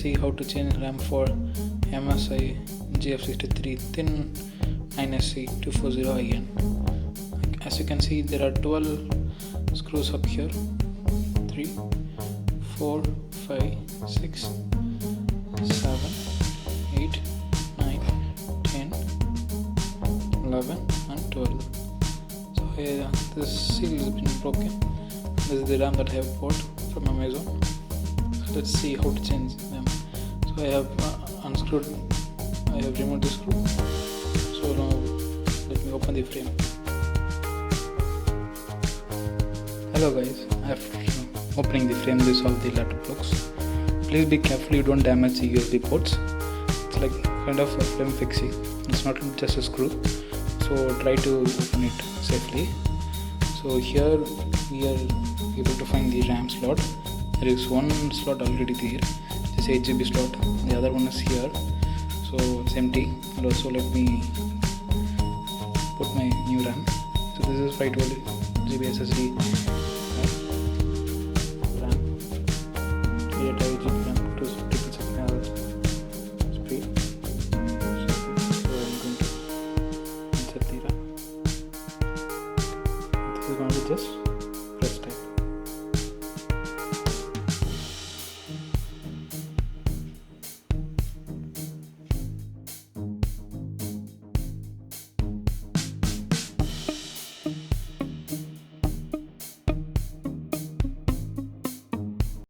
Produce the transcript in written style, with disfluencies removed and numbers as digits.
see how to change RAM for MSI GF63 Thin 9SC-240IN. As you can see, there are 12 screws up here. 3, 4, 5, 6, 7, 8, 9, 10, 11 and 12. So this seal has been broken. This is the RAM that I have bought from Amazon. So let's see how to change them. So I have I have removed the screw. So now let me open the frame. Hello guys, after opening the frame, this is how the laptop looks. Please be careful you don't damage the USB ports. It's like kind of a flame fixie. It's not just a screw. So try to open it safely. So here we are able to find the RAM slot. There is one slot already there. This 8GB slot. The other one is here. So it's empty. And also let me put my new RAM. So this is 512GB SSD RAM. 8GB RAM to 256 speed. So I'm going to insert the RAM. This is going to be just